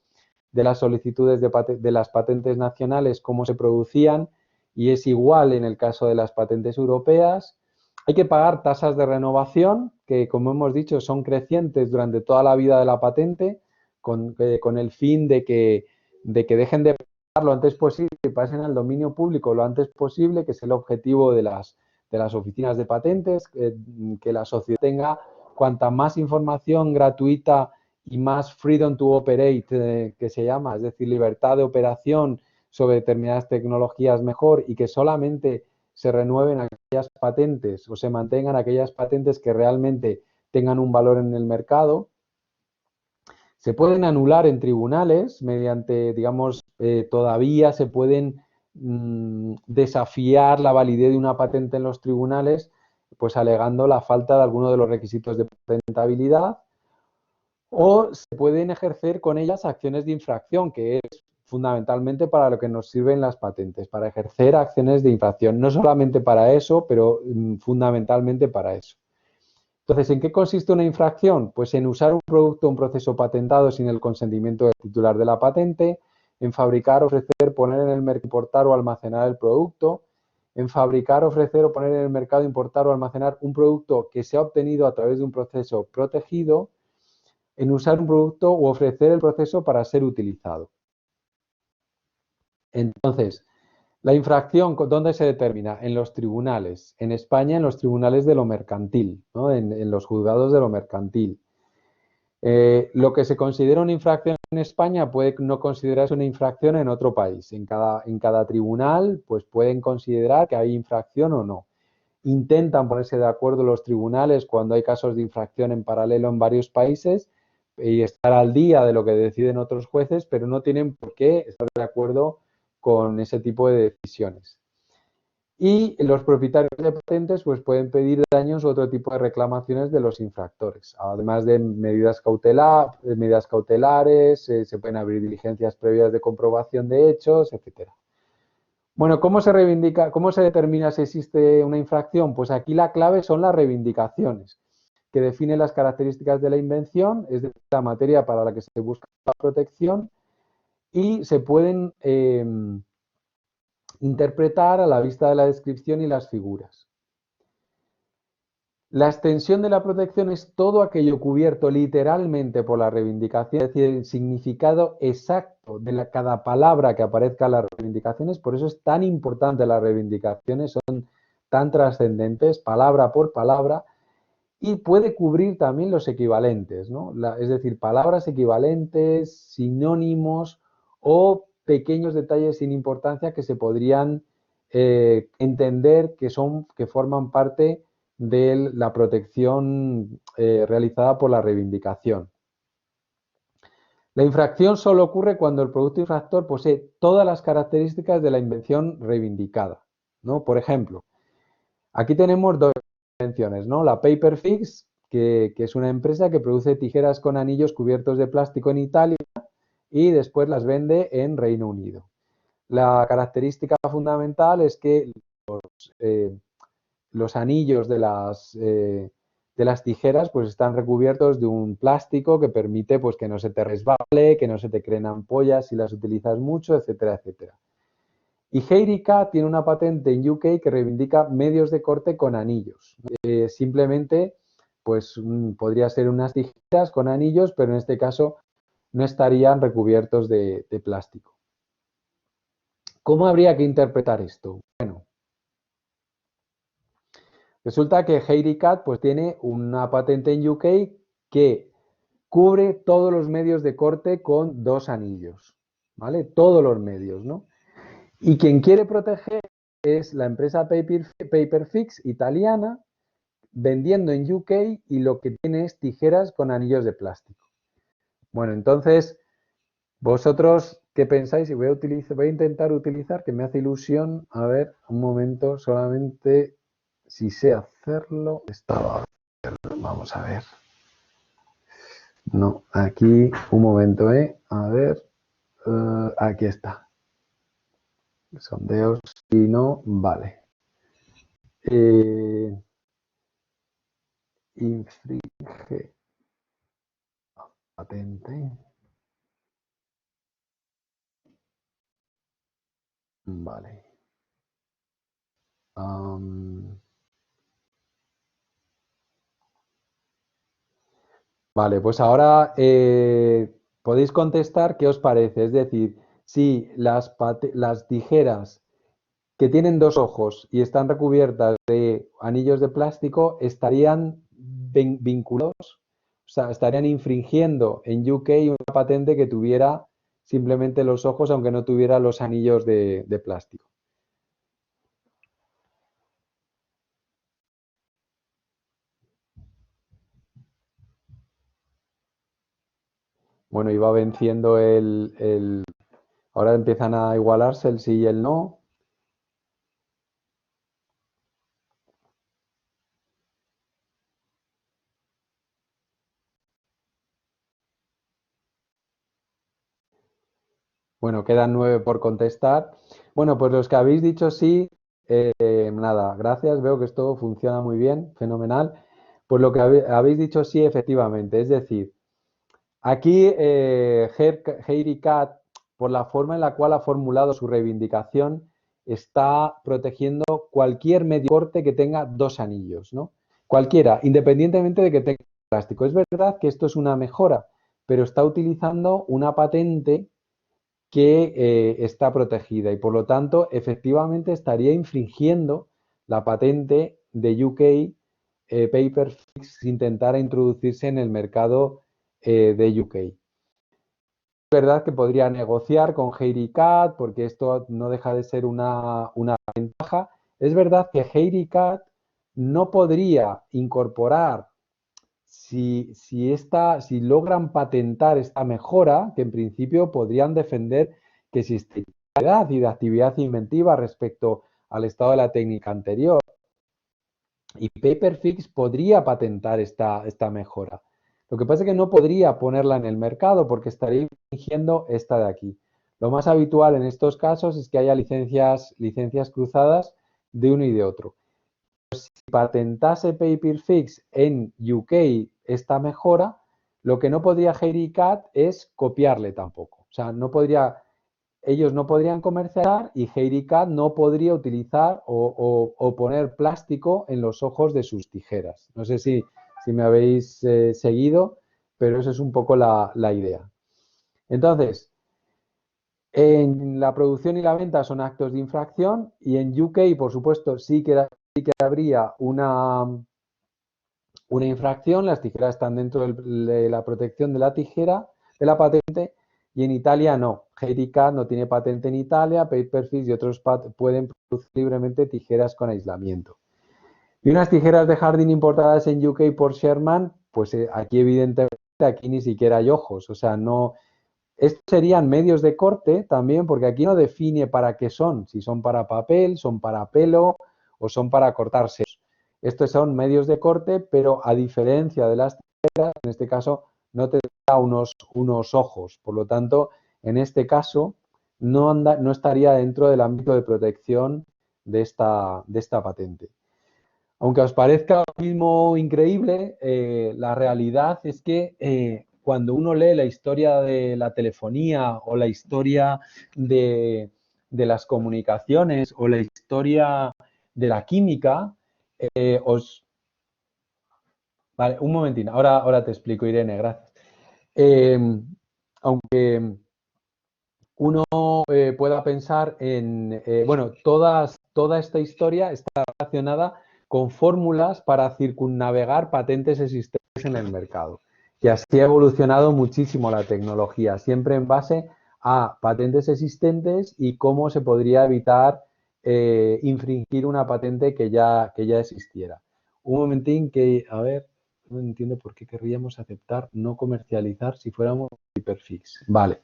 las solicitudes de las patentes nacionales, cómo se producían, y es igual en el caso de las patentes europeas. Hay que pagar tasas de renovación, que como hemos dicho son crecientes durante toda la vida de la patente, con el fin de que dejen de pagar lo antes posible y pasen al dominio público lo antes posible, que es el objetivo de las oficinas de patentes, que la sociedad tenga cuanta más información gratuita y más freedom to operate, que se llama, es decir, libertad de operación sobre determinadas tecnologías mejor y que solamente se renueven aquellas patentes o se mantengan aquellas patentes que realmente tengan un valor en el mercado. Se pueden anular en tribunales mediante, digamos, todavía se pueden desafiar la validez de una patente en los tribunales, pues alegando la falta de alguno de los requisitos de patentabilidad, o se pueden ejercer con ellas acciones de infracción, que es fundamentalmente para lo que nos sirven las patentes, para ejercer acciones de infracción, no solamente para eso, pero fundamentalmente para eso. Entonces, ¿en qué consiste una infracción? Pues en usar un producto o un proceso patentado sin el consentimiento del titular de la patente, en fabricar, ofrecer, poner en el mercado, importar o almacenar el producto, en fabricar, ofrecer o poner en el mercado, importar o almacenar un producto que se ha obtenido a través de un proceso protegido, en usar un producto o ofrecer el proceso para ser utilizado. Entonces, la infracción, ¿dónde se determina? En los tribunales. En España, en los tribunales de lo mercantil, ¿no? En los juzgados de lo mercantil. Lo que se considera una infracción en España puede no considerarse una infracción en otro país. En cada tribunal, pues pueden considerar que hay infracción o no. Intentan ponerse de acuerdo los tribunales cuando hay casos de infracción en paralelo en varios países y estar al día de lo que deciden otros jueces, pero no tienen por qué estar de acuerdo con ese tipo de decisiones. Y los propietarios de patentes pues, pueden pedir daños u otro tipo de reclamaciones de los infractores. Además de medidas cautelares, se pueden abrir diligencias previas de comprobación de hechos, etcétera. Bueno, ¿cómo se reivindica, cómo se determina si existe una infracción? Pues aquí la clave son las reivindicaciones, que definen las características de la invención, es decir, la materia para la que se busca la protección, y se pueden interpretar a la vista de la descripción y las figuras. La extensión de la protección es todo aquello cubierto literalmente por la reivindicación, es decir, el significado exacto de cada palabra que aparezca en las reivindicaciones. Por eso es tan importante las reivindicaciones, son tan trascendentes, palabra por palabra, y puede cubrir también los equivalentes, ¿no? Es decir, palabras equivalentes, sinónimos o pequeños detalles sin importancia que se podrían entender que forman parte de la protección realizada por la reivindicación. La infracción solo ocurre cuando el producto infractor posee todas las características de la invención reivindicada, ¿no? Por ejemplo, aquí tenemos dos invenciones, ¿no? La Paperfix, que es una empresa que produce tijeras con anillos cubiertos de plástico en Italia y después las vende en Reino Unido. La característica fundamental es que los anillos de las tijeras pues están recubiertos de un plástico que permite pues que no se te resbale, que no se te creen ampollas si las utilizas mucho, etcétera, etcétera. Y Heirica tiene una patente en UK que reivindica medios de corte con anillos. Simplemente pues podría ser unas tijeras con anillos, pero en este caso no estarían recubiertos de plástico. ¿Cómo habría que interpretar esto? Bueno, resulta que Heiricat pues tiene una patente en UK que cubre todos los medios de corte con dos anillos, ¿vale? Todos los medios, ¿no? Y quien quiere proteger es la empresa Paperfix italiana, vendiendo en UK y lo que tiene es tijeras con anillos de plástico. Bueno, entonces, ¿vosotros qué pensáis? Y voy a intentar utilizar, que me hace ilusión, a ver, un momento, solamente si sé hacerlo. Vamos a ver. No, aquí, un momento, a ver, aquí está. Sondeos, si no, vale. Infringe patente. Vale. Vale, pues ahora podéis contestar qué os parece. Es decir, si las tijeras que tienen dos ojos y están recubiertas de anillos de plástico estarían vinculados, o sea, estarían infringiendo en UK una patente que tuviera simplemente los ojos, aunque no tuviera los anillos de plástico. Bueno, iba venciendo ahora empiezan a igualarse el sí y el no. Bueno, quedan 9 por contestar. Bueno, pues los que habéis dicho sí, nada, gracias, veo que esto funciona muy bien, fenomenal. Pues lo que habéis dicho sí, efectivamente, es decir, aquí Heidi Cat, por la forma en la cual ha formulado su reivindicación, está protegiendo cualquier medio corte que tenga dos anillos, ¿no? Cualquiera, independientemente de que tenga plástico. Es verdad que esto es una mejora, pero está utilizando una patente que está protegida y por lo tanto efectivamente estaría infringiendo la patente de UK Paperfix si intentara introducirse en el mercado de UK. Es verdad que podría negociar con Heidi Cat porque esto no deja de ser una ventaja. Es verdad que Heidi Cat no podría incorporar si logran patentar esta mejora, que en principio podrían defender que existe y de actividad inventiva respecto al estado de la técnica anterior. Y Paperfix podría patentar esta mejora. Lo que pasa es que no podría ponerla en el mercado porque estaría infringiendo esta de aquí. Lo más habitual en estos casos es que haya licencias cruzadas de uno y de otro. Si patentase Paperfix en UK esta mejora, lo que no podría HeidiCat es copiarle tampoco. O sea, ellos no podrían comercializar y HeidiCat no podría utilizar o poner plástico en los ojos de sus tijeras. No sé si me habéis seguido, pero esa es un poco la idea. Entonces, en la producción y la venta son actos de infracción y en UK, por supuesto, sí que habría una infracción. Las tijeras están dentro de la protección de la tijera, de la patente, y en Italia no. HeidiCat no tiene patente en Italia, Paperfix y otros pueden producir libremente tijeras con aislamiento. Y unas tijeras de jardín importadas en UK por Sherman, pues aquí evidentemente aquí ni siquiera hay ojos, o sea, no. Estos serían medios de corte también, porque aquí no define para qué son, si son para papel, son para pelo o son para cortarse. Estos son medios de corte, pero a diferencia de las tijeras, en este caso no tendrá unos ojos. Por lo tanto, en este caso no estaría dentro del ámbito de protección de esta patente. Aunque os parezca ahora mismo increíble, la realidad es que cuando uno lee la historia de la telefonía o la historia de las comunicaciones o la historia de la química, Vale, un momentín, ahora te explico, Irene, gracias. Aunque uno pueda pensar en, bueno, toda esta historia está relacionada con fórmulas para circunnavegar patentes existentes en el mercado. Y así ha evolucionado muchísimo la tecnología, siempre en base a patentes existentes y cómo se podría evitar infringir una patente que ya existiera. Un momentín que, a ver, no entiendo por qué querríamos aceptar no comercializar si fuéramos Paperfix. Vale.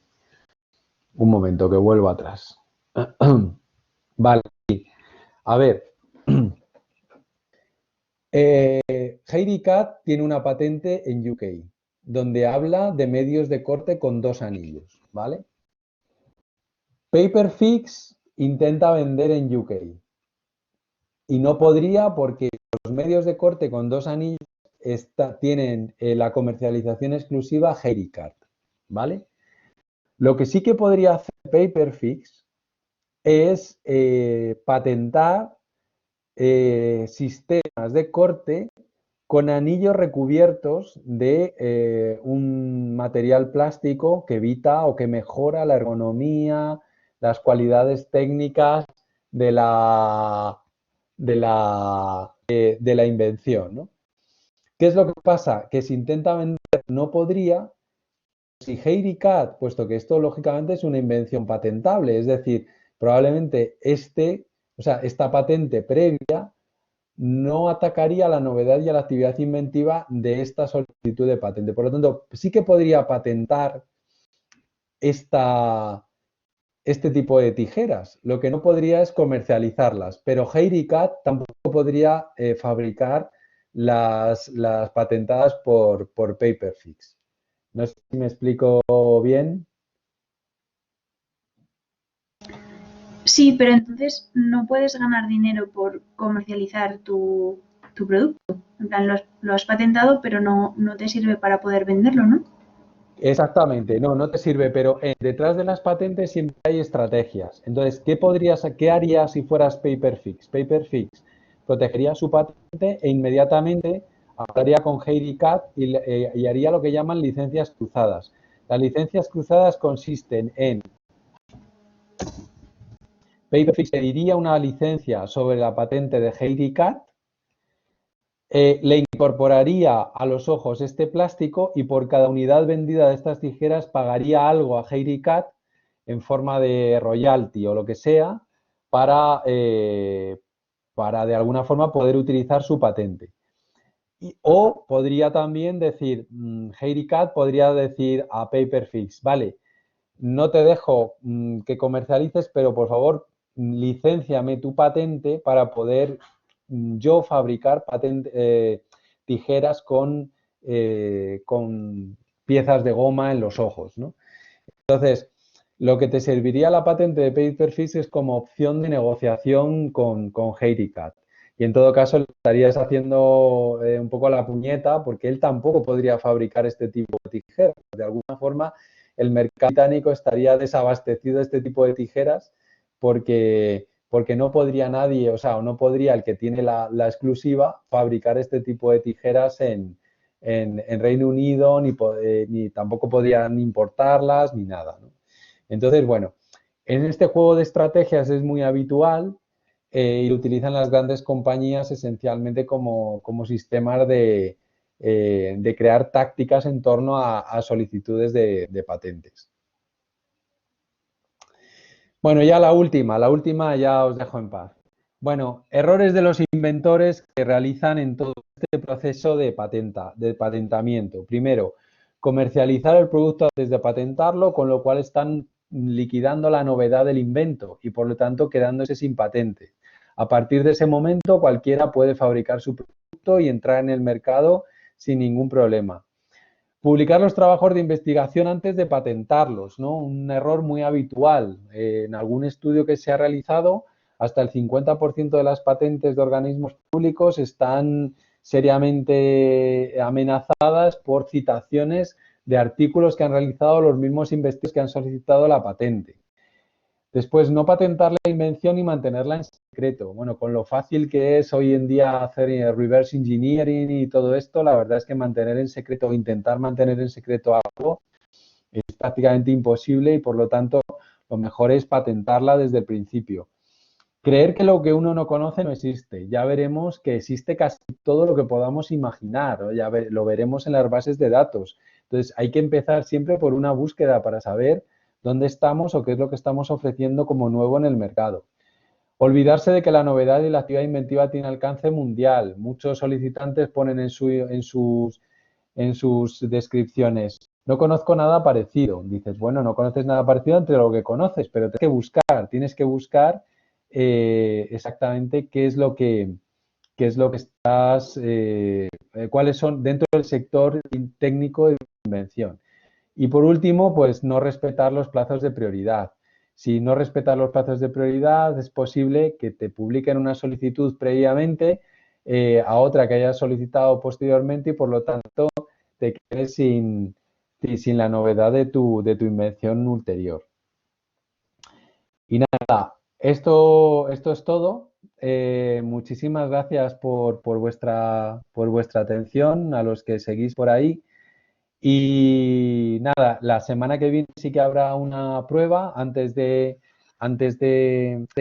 Un momento, que vuelvo atrás. Vale. A ver. HeidiCat tiene una patente en UK, donde habla de medios de corte con 2 anillos, ¿vale? Paperfix intenta vender en UK y no podría porque los medios de corte con 2 anillos tienen la comercialización exclusiva HeidiCat, ¿vale? Lo que sí que podría hacer Paperfix es patentar sistemas de corte con anillos recubiertos de un material plástico que evita o que mejora la ergonomía, las cualidades técnicas de la invención, ¿no? ¿Qué es lo que pasa? Que si intenta vender no podría. Si HeidiCat, puesto que esto lógicamente es una invención patentable, es decir, probablemente esta patente previa no atacaría la novedad y a la actividad inventiva de esta solicitud de patente. Por lo tanto, sí que podría patentar este tipo de tijeras. Lo que no podría es comercializarlas, pero HeidiCat tampoco podría fabricar las patentadas por Paperfix. No sé si me explico bien. Sí, pero entonces no puedes ganar dinero por comercializar tu producto. En plan, lo has patentado, pero no te sirve para poder venderlo, ¿no? Exactamente, no te sirve, pero detrás de las patentes siempre hay estrategias. Entonces, ¿qué harías si fueras Paperfix? Paperfix protegería su patente e inmediatamente hablaría con HeidiCat y haría lo que llaman licencias cruzadas. Las licencias cruzadas consisten en Paperfix pediría una licencia sobre la patente de HeidiCat, le incorporaría a los ojos este plástico y por cada unidad vendida de estas tijeras pagaría algo a HeidiCat en forma de royalty o lo que sea para de alguna forma poder utilizar su patente. O podría también decir, HeidiCat podría decir a Paperfix, vale, no te dejo que comercialices, pero por favor licénciame tu patente para poder yo fabricar tijeras con piezas de goma en los ojos, ¿no? Entonces, lo que te serviría la patente de Paperfish es como opción de negociación con HeidiCat. Y en todo caso, le estarías haciendo un poco la puñeta porque él tampoco podría fabricar este tipo de tijeras. De alguna forma, el mercado británico estaría desabastecido de este tipo de tijeras porque no podría nadie, o sea, no podría el que tiene la exclusiva fabricar este tipo de tijeras en Reino Unido, ni tampoco podrían importarlas, ni nada, ¿no? Entonces, bueno, en este juego de estrategias es muy habitual y lo utilizan las grandes compañías esencialmente como sistemas de crear tácticas en torno a solicitudes de patentes. Bueno, ya la última ya os dejo en paz. Bueno, errores de los inventores que realizan en todo este proceso de patentamiento. Primero, comercializar el producto antes de patentarlo, con lo cual están liquidando la novedad del invento y por lo tanto quedándose sin patente. A partir de ese momento, cualquiera puede fabricar su producto y entrar en el mercado sin ningún problema. Publicar los trabajos de investigación antes de patentarlos, ¿no? Un error muy habitual. En algún estudio que se ha realizado, hasta el 50% de las patentes de organismos públicos están seriamente amenazadas por citaciones de artículos que han realizado los mismos investigadores que han solicitado la patente. Después, no patentar la invención y mantenerla en secreto. Bueno, con lo fácil que es hoy en día hacer reverse engineering y todo esto, la verdad es que mantener en secreto o intentar mantener en secreto algo es prácticamente imposible y por lo tanto lo mejor es patentarla desde el principio. Creer que lo que uno no conoce no existe. Ya veremos que existe casi todo lo que podamos imaginar, ¿no? Lo veremos en las bases de datos. Entonces hay que empezar siempre por una búsqueda para saber dónde estamos o qué es lo que estamos ofreciendo como nuevo en el mercado. Olvidarse de que la novedad y la actividad inventiva tiene alcance mundial. Muchos solicitantes ponen en sus descripciones, no conozco nada parecido. Dices, bueno, no conoces nada parecido entre lo que conoces, pero tienes que buscar exactamente qué es lo que estás, cuáles son dentro del sector técnico de invención. Y por último, pues no respetar los plazos de prioridad. Si no respetas los plazos de prioridad, es posible que te publiquen una solicitud previamente a otra que hayas solicitado posteriormente y por lo tanto te quedes sin la novedad de tu invención ulterior. Y nada, esto es todo. Muchísimas gracias por vuestra atención, a los que seguís por ahí. Y nada, la semana que viene sí que habrá una prueba antes de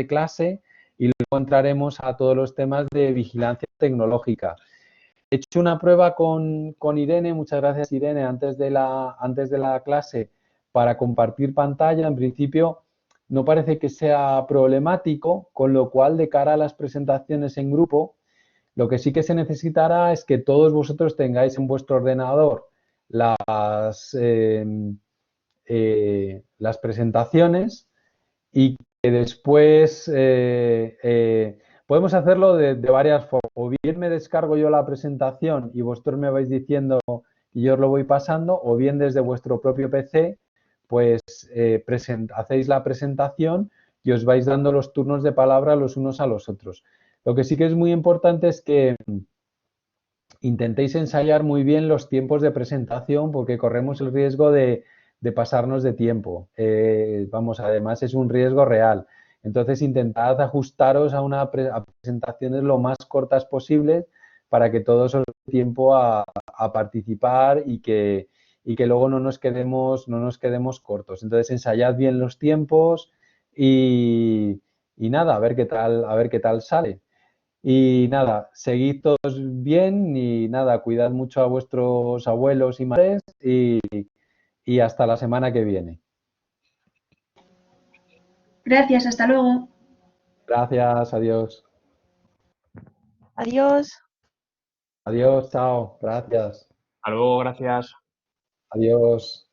clase y luego entraremos a todos los temas de vigilancia tecnológica. He hecho una prueba con Irene, muchas gracias Irene, antes de la clase para compartir pantalla. En principio no parece que sea problemático, con lo cual de cara a las presentaciones en grupo, lo que sí que se necesitará es que todos vosotros tengáis en vuestro ordenador las presentaciones y que después podemos hacerlo de varias formas. O bien me descargo yo la presentación y vosotros me vais diciendo y yo os lo voy pasando, o bien desde vuestro propio PC, pues hacéis la presentación y os vais dando los turnos de palabra los unos a los otros. Lo que sí que es muy importante es que intentéis ensayar muy bien los tiempos de presentación porque corremos el riesgo de pasarnos de tiempo. Vamos, además es un riesgo real. Entonces intentad ajustaros a presentaciones lo más cortas posibles para que todos os dé tiempo a participar y que luego no nos quedemos cortos. Entonces ensayad bien los tiempos y nada, a ver qué tal sale. Y nada, seguid todos bien y nada, cuidad mucho a vuestros abuelos y madres y hasta la semana que viene. Gracias, hasta luego. Gracias, adiós. Adiós. Adiós, chao, gracias. Hasta luego, gracias. Adiós.